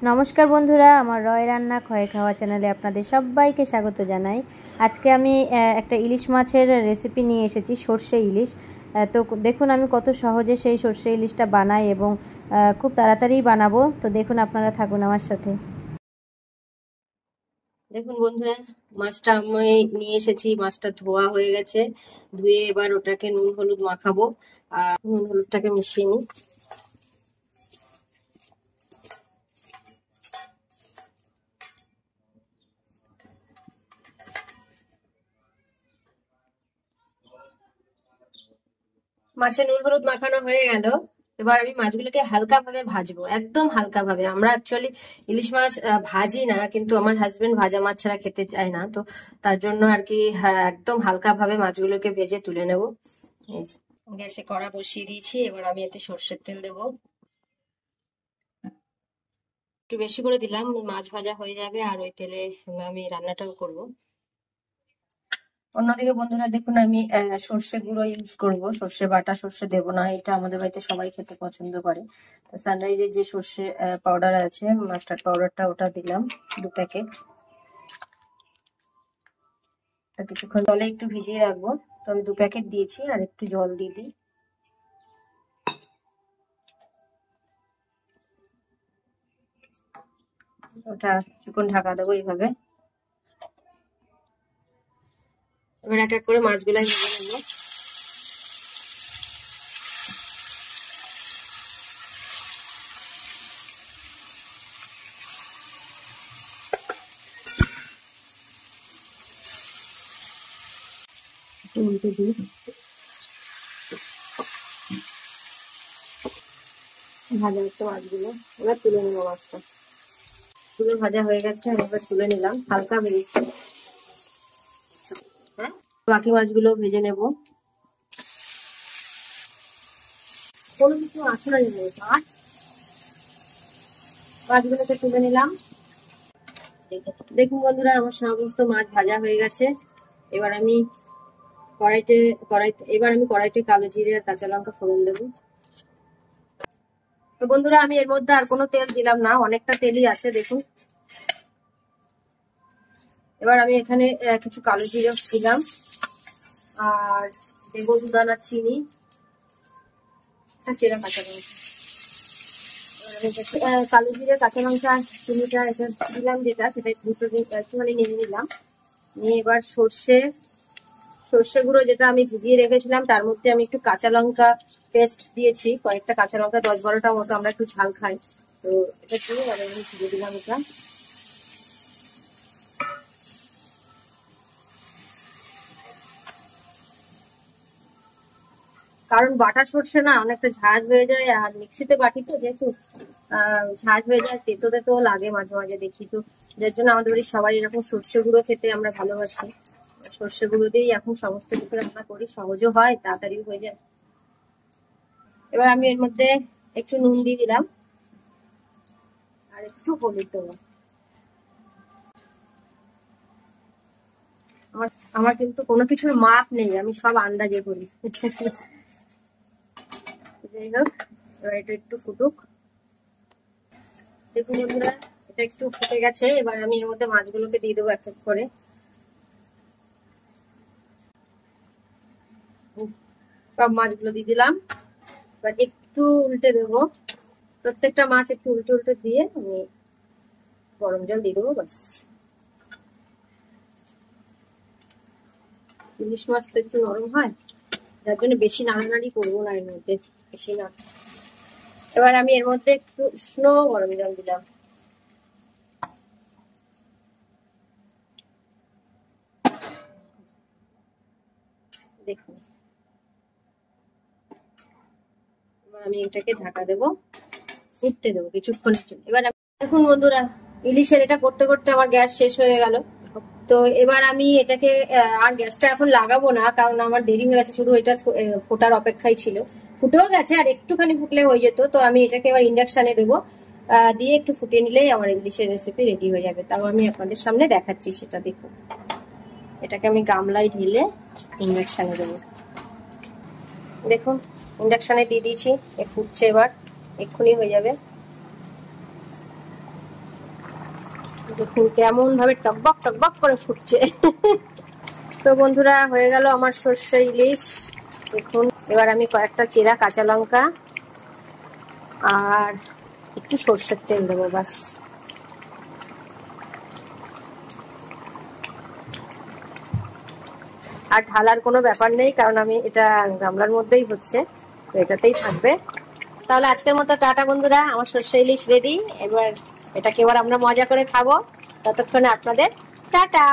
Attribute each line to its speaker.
Speaker 1: নমস্কার বন্ধুরা, আমার রয় রান্না খয়ে খাওয়া চ্যানেলে আপনাদের সবাইকে স্বাগত জানাই। আজকে আমি একটা ইলিশ মাছের রেসিপি নিয়ে এসেছি, সর্ষে ইলিশ। তো দেখুন আমি কত সহজে সেই সর্ষে ইলিশটা বানাই এবং খুব তাড়াতাড়ি বানাবো। তো দেখুন, আপনারা থাকুন আমার সাথে। দেখুন বন্ধুরা, মাছটা আমি নিয়ে এসেছি। মাছটা ধোয়া হয়ে গেছে, ধুয়ে এবার ওটাকে নুন হলুদ মাখাবো। আর নুন হলুদটাকে মিশিয়ে নিই। মাছে নুন হলুদ মাখানো হয়ে গেল। এবার আমি মাছগুলোকে হালকা ভাবে ভাজবো, একদম হালকা ভাবে। আমরা অ্যাকচুয়ালি ইলিশ মাছ ভাজি না, কিন্তু আমার হাজবেন্ড ভাজা মাছ ছাড়া খেতে চায় না, তো তার জন্য আর কি একদম হালকা ভাবে মাছগুলোকে ভেজে তুলে নেব। গ্যাসে কড়া বসিয়ে দিয়েছি, এবার আমি এতে সর্ষের তেল দেবো। একটু বেশি করে দিলাম, মাছ ভাজা হয়ে যাবে আর ওই তেলে আমি রান্নাটাও করব। অন্যদিকে বন্ধুরা দেখুন, আমি সর্ষে গুঁড়ো ইউজ করব, সর্ষে বাটা সর্ষে দেবো না। এটা আমাদের বাড়িতে সবাই খেতে পছন্দ করে। তো সানরাইজের যে সর্ষে পাউডার আছে, মাস্টার্ড পাউডারটা, ওটা দিলাম 2 প্যাকেট। কিছুক্ষণ জলে একটু ভিজিয়ে রাখবো। তো আমি 2 প্যাকেট দিয়েছি, আর একটু জল দিয়ে দিই। ওটা কিছুক্ষণ ঢাকা দেবো এইভাবে। এবার এক এক করে মাছগুলো ভেজে নেবো। উল্টে দিই। ভাজা হচ্ছে মাছগুলো, এবার তুলে নেবো মাছটা। তুলে ভাজা হয়ে গেছে, আমি এবার তুলে নিলাম, হালকা ভেজেছি। হ্যাঁ, বাকি মাছগুলো ভেজে নেব। কোনো কিছু আসলে নেই, মাছগুলোকে তুলে নিলাম। দেখুন বন্ধুরা, আমার সমস্ত মাছ ভাজা হয়ে গেছে। এবার আমি কড়াইতে কালো জিরে আর কাঁচা লঙ্কা ফোড়ন দেবো। তো বন্ধুরা, আমি এর মধ্যে আর কোনো তেল দিলাম না, অনেকটা তেলই আছে দেখুন। এবার আমি এখানে কিছু কালো জিরে দিলাম, আর দেবো 2 দানা চিনি, চেরা কাঁচা লঙ্কা। কালো জিরে কাঁচা লঙ্কা চিনিটা এটা দিলাম, যেটা সেটা দুটো মানে নিয়ে নিলাম। নিয়ে এবার সর্ষে গুঁড়ো যেটা আমি ভিজিয়ে রেখেছিলাম, তার মধ্যে আমি একটু কাঁচা লঙ্কা পেস্ট দিয়েছি, কয়েকটা কাঁচা লঙ্কা, 10-12টা মতো। আমরা একটু ঝাল খাই, তো এটা দিয়ে আমি ভিজিয়ে দিলাম এটা। কারণ বাটা সর্ষে না অনেকটা ঝাঁঝ হয়ে যায়, আর মিক্সিতে বাটি তো যেহেতু ঝাঁঝ হয়ে যায়, তেতো তেতো লাগে মাঝে মাঝে দেখি। তো যার জন্য আমাদের বাড়ির সবাই এরকম সর্ষে গুঁড়ো খেতে আমরা ভালোবাসি। সর্ষে গুঁড়ো দিয়েই এখন সমস্ত কিছু রান্না করি, সহজও হয়, তাড়াতাড়ি হয়ে যায়। এবার আমি এর মধ্যে একটু নুন দিয়ে দিলাম, আর একটু হলুদ দেবো। আমার কিন্তু কোনো কিছুর মাপ নেই, আমি সব আন্দাজে করি। যাই হোক, এবার এটা একটু ফুটুক। দেখুন বন্ধুরা, এটা একটু ফুটে গেছে। এবার আমি এর মধ্যে মাছগুলোকে দিয়ে দেবো এক এক করে। সব মাছগুলো দিয়ে দিলাম। এবার একটু উল্টে দেবো, প্রত্যেকটা মাছ একটু উল্টে উল্টে দিয়ে আমি গরম জল দিয়ে দেবো, ব্যাস। ইলিশ মাছ তো একটু নরম হয়, যার জন্য বেশি নাড়ানাড়ি করবো না এর মধ্যে, বেশি না। এবার আমি এর মধ্যে একটু উষ্ণ গরম জল দিলাম। দেখুন, এবার আমি এটাকে ঢাকা দেবো, ফুটতে দেবো কিছুক্ষণের জন্য। এবার দেখুন বন্ধুরা, ইলিশের এটা করতে করতে আমার গ্যাস শেষ হয়ে গেল। তো এবার আমি এটাকে আর গ্যাসটা এখন লাগাবো না, কারণ আমার দেরি হয়ে গেছে, শুধু এটা ফোটার অপেক্ষাই ছিল। ফুটেও গেছে, আর একটুখানি ফুটলে হয়ে যেত। তো আমি এটাকে এবার ইন্ডাকশনে দেবো, দিয়ে একটু ফুটিয়ে নিলেই আমার ইলিশের রেসিপি রেডি হয়ে যাবে। তাও আমি আপনাদের সামনে দেখাচ্ছি, সেটা দেখুন। এটাকে আমি গামলায় ঢেলে ইন্ডাকশনে দেবো। দেখুন, ইন্ডাকশনে দিয়ে দিয়েছি, ফুটছে, এবার এক্ষুনি হয়ে যাবে। দেখুন কেমন ভাবে টকবক টকবক করে ফুটছে। তো বন্ধুরা হয়ে গেল আমার সর্ষে ইলিশ। দেখুন এবার আমি কয়েকটা চেরা কাঁচা লঙ্কা আর একটু সর্ষের তেল দেবো, বাস। আর ঢালার কোনো ব্যাপার নেই, কারণ আমি এটা গামলার মধ্যেই হচ্ছে, তো এটাতেই থাকবে। তাহলে আজকের মতো টাটা বন্ধুরা, আমার সর্ষে ইলিশ রেডি। এবার এটাকে এবার আমরা মজা করে খাবো। ততক্ষণে আপনাদের টাটা।